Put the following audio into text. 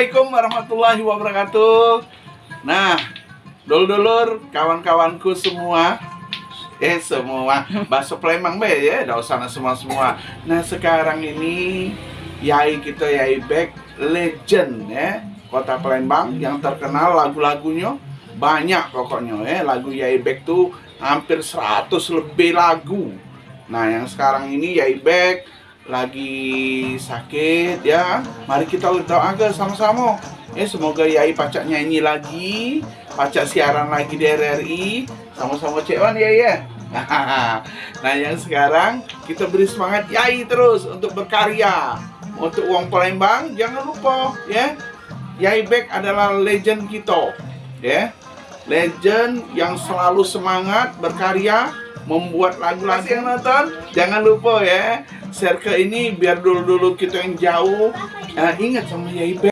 Assalamualaikum warahmatullahi wabarakatuh. Nah, dulur-dulur, kawan-kawanku semua, semua bakso Palembang ya, dah sana semua. Nah, sekarang ini Yai kita Yai Bek legend ya, Kota Palembang yang terkenal lagu-lagunya banyak pokoknya ya. Lagu Yai Bek tuh hampir 100 lebih lagu. Nah, yang sekarang ini Yai Bek lagi sakit ya. Mari kita doa sama-sama. Semoga Yai pacak nyanyi lagi, pacak siaran lagi di RRI, sama-sama cewan ya. Nah, yang sekarang kita beri semangat Yai terus untuk berkarya. Untuk uang Palembang jangan lupa ya. Yai Bek adalah legend kita ya. Legend yang selalu semangat berkarya, membuat lagu-lagu. Yang nonton jangan lupa ya, share ke ini biar dulu kita yang jauh ingat sama Yai Bek.